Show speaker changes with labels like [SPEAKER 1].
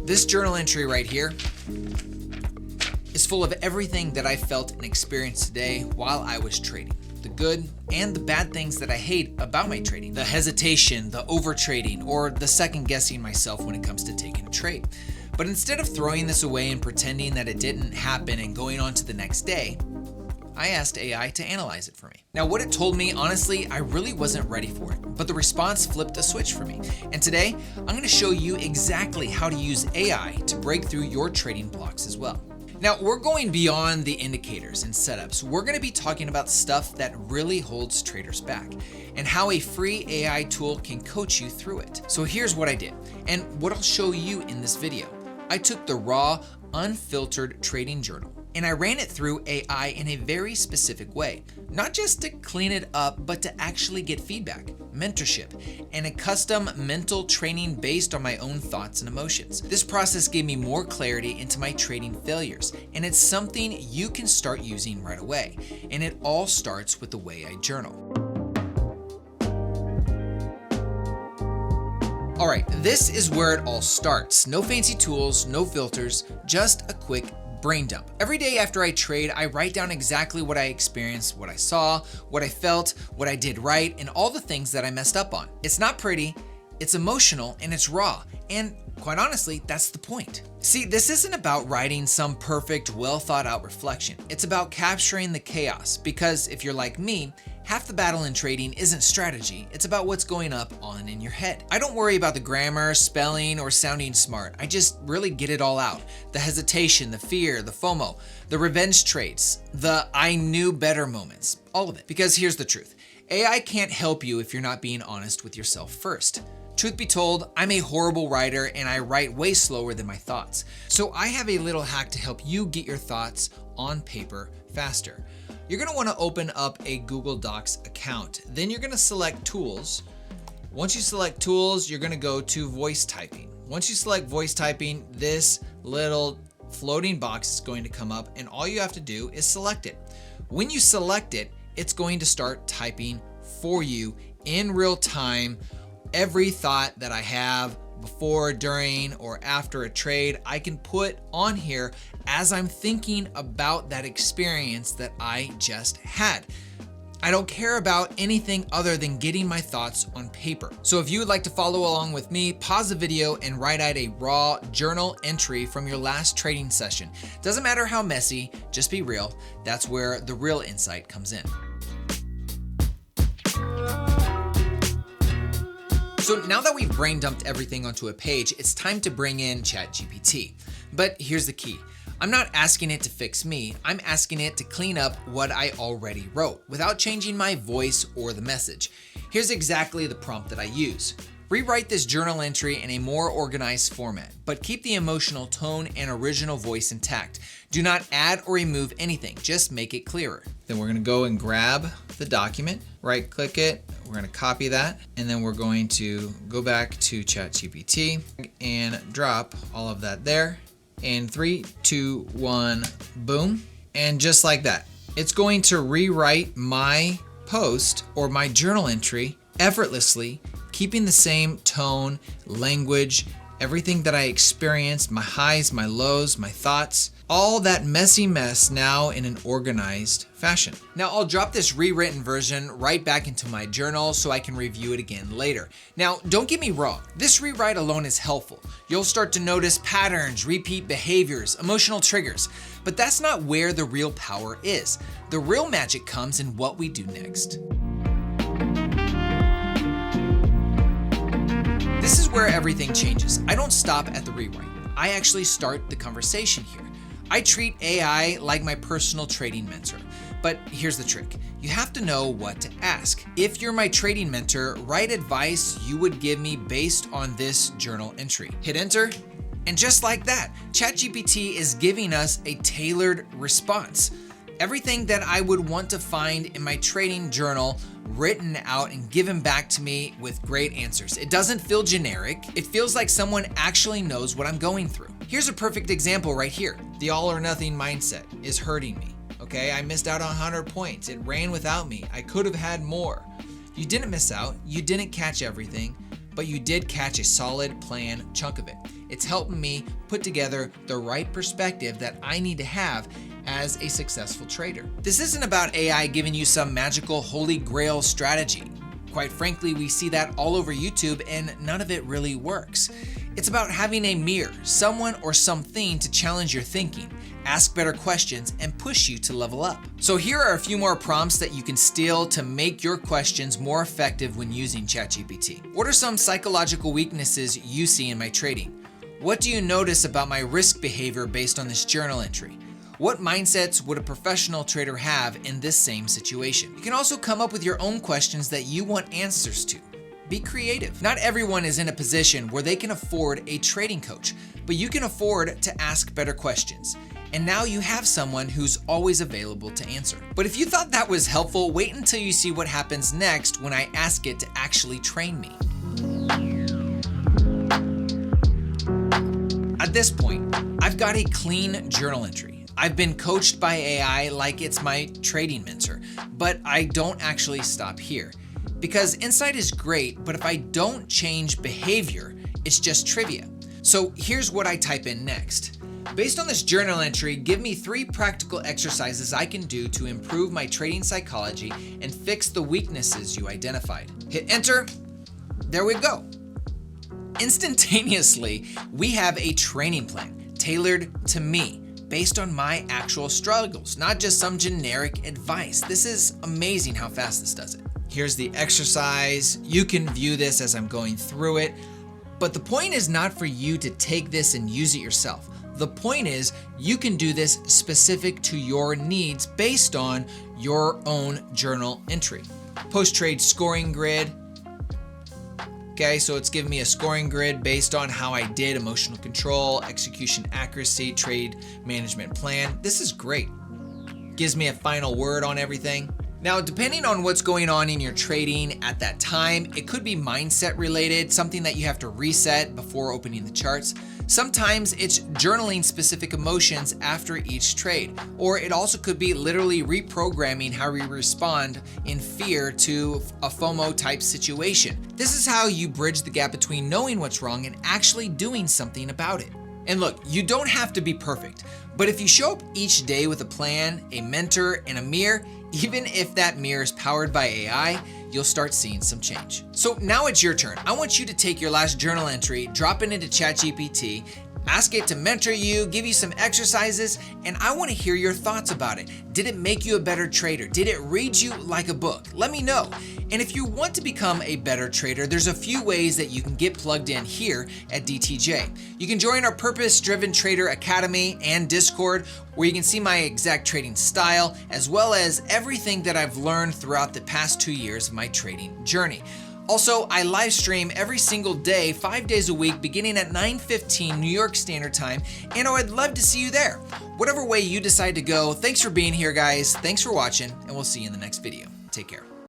[SPEAKER 1] This journal entry right here is full of everything that I felt and experienced today while I was trading. The good and the bad things that I hate about my trading. The hesitation, the over trading, or the second guessing myself when it comes to taking a trade. But instead of throwing this away and pretending that it didn't happen and going on to the next day, I asked AI to analyze it for me. Now, what it told me, honestly, I really wasn't ready for it, but the response flipped a switch for me. And today, I'm going to show you exactly how to use AI to break through your trading blocks as well. Now, we're going beyond the indicators and setups. We're going to be talking about stuff that really holds traders back and how a free AI tool can coach you through it. So here's what I did and what I'll show you in this video. I took the raw, unfiltered trading journal and I ran it through AI in a very specific way, not just to clean it up, but to actually get feedback, mentorship, and a custom mental training based on my own thoughts and emotions. This process gave me more clarity into my trading failures, and it's something you can start using right away. And it all starts with the way I journal. All right, this is where it all starts. No fancy tools, no filters, just a quick brain dump. Every day after I trade, I write down exactly what I experienced, what I saw, what I felt, what I did right, and all the things that I messed up on. It's not pretty, it's emotional, and it's raw. And quite honestly, that's the point. See, this isn't about writing some perfect, well thought out reflection. It's about capturing the chaos, because if you're like me, half the battle in trading isn't strategy, it's about what's going on in your head. I don't worry about the grammar, spelling, or sounding smart. I just really get it all out. The hesitation, the fear, the FOMO, the revenge trades, the I knew better moments, all of it. Because here's the truth. AI can't help you if you're not being honest with yourself first. Truth be told, I'm a horrible writer and I write way slower than my thoughts. So I have a little hack to help you get your thoughts on paper faster. You're gonna wanna open up a Google Docs account. Then you're gonna select Tools. Once you select Tools, you're gonna go to Voice Typing. Once you select Voice Typing, this little floating box is going to come up and all you have to do is select it. When you select it, it's going to start typing for you in real time. Every thought that I have before, during, or after a trade, I can put on here as I'm thinking about that experience that I just had. I don't care about anything other than getting my thoughts on paper. So if you would like to follow along with me, pause the video and write out a raw journal entry from your last trading session. Doesn't matter how messy, just be real. That's where the real insight comes in. So now that we've brain dumped everything onto a page, it's time to bring in ChatGPT. But here's the key. I'm not asking it to fix me, I'm asking it to clean up what I already wrote without changing my voice or the message. Here's exactly the prompt that I use. Rewrite this journal entry in a more organized format, but keep the emotional tone and original voice intact. Do not add or remove anything, just make it clearer. Then we're gonna go and grab the document, right click it, we're gonna copy that, and then we're going to go back to ChatGPT and drop all of that there. In 3, 2, 1, boom. And just like that, it's going to rewrite my post or my journal entry effortlessly, keeping the same tone, language, everything that I experienced, my highs, my lows, my thoughts, all that messy mess now in an organized fashion. Now I'll drop this rewritten version right back into my journal so I can review it again later. Now don't get me wrong, this rewrite alone is helpful. You'll start to notice patterns, repeat behaviors, emotional triggers, but that's not where the real power is. The real magic comes in what we do next. This is where everything changes. I don't stop at the rewrite. I actually start the conversation here. I treat AI like my personal trading mentor. But here's the trick. You have to know what to ask. If you're my trading mentor, write advice you would give me based on this journal entry. Hit enter, and just like that, ChatGPT is giving us a tailored response. Everything that I would want to find in my trading journal written out and given back to me with great answers. It doesn't feel generic. It feels like someone actually knows what I'm going through. Here's a perfect example right here. The all or nothing mindset is hurting me. Okay, I missed out on 100 points. It ran without me. I could have had more. You didn't miss out. You didn't catch everything, but you did catch a solid plan chunk of it. It's helping me put together the right perspective that I need to have as a successful trader. This isn't about AI giving you some magical holy grail strategy. Quite frankly, we see that all over YouTube and none of it really works. It's about having a mirror, someone or something to challenge your thinking, ask better questions, and push you to level up. So here are a few more prompts that you can steal to make your questions more effective when using ChatGPT. What are some psychological weaknesses you see in my trading? What do you notice about my risk behavior based on this journal entry? What mindsets would a professional trader have in this same situation? You can also come up with your own questions that you want answers to. Be creative. Not everyone is in a position where they can afford a trading coach, but you can afford to ask better questions. And now you have someone who's always available to answer. But if you thought that was helpful, wait until you see what happens next when I ask it to actually train me. At this point, I've got a clean journal entry. I've been coached by AI like it's my trading mentor, but I don't actually stop here. Because insight is great, but if I don't change behavior, it's just trivia. So here's what I type in next. Based on this journal entry, give me 3 practical exercises I can do to improve my trading psychology and fix the weaknesses you identified. Hit enter. There we go. Instantaneously, we have a training plan tailored to me, based on my actual struggles, not just some generic advice. This is amazing how fast this does it. Here's the exercise. You can view this as I'm going through it, but the point is not for you to take this and use it yourself. The point is you can do this specific to your needs based on your own journal entry. Post-trade scoring grid. Okay, so it's giving me a scoring grid based on how I did, emotional control, execution accuracy, trade management plan. This is great. Gives me a final word on everything. Now, depending on what's going on in your trading at that time, it could be mindset related, something that you have to reset before opening the charts. Sometimes it's journaling specific emotions after each trade, or it also could be literally reprogramming how we respond in fear to a FOMO type situation. This is how you bridge the gap between knowing what's wrong and actually doing something about it. And look, you don't have to be perfect, but if you show up each day with a plan, a mentor, and a mirror, even if that mirror is powered by AI, you'll start seeing some change. So now it's your turn. I want you to take your last journal entry, drop it into ChatGPT, ask it to mentor you, give you some exercises, and I want to hear your thoughts about it. Did it make you a better trader? Did it read you like a book? Let me know. And if you want to become a better trader, there's a few ways that you can get plugged in here at DTJ. You can join our Purpose-Driven Trader Academy and Discord, where you can see my exact trading style, as well as everything that I've learned throughout the past 2 years of my trading journey. Also, I live stream every single day, 5 days a week, beginning at 9:15 New York Standard Time, and I would love to see you there. Whatever way you decide to go, thanks for being here, guys. Thanks for watching, and we'll see you in the next video. Take care.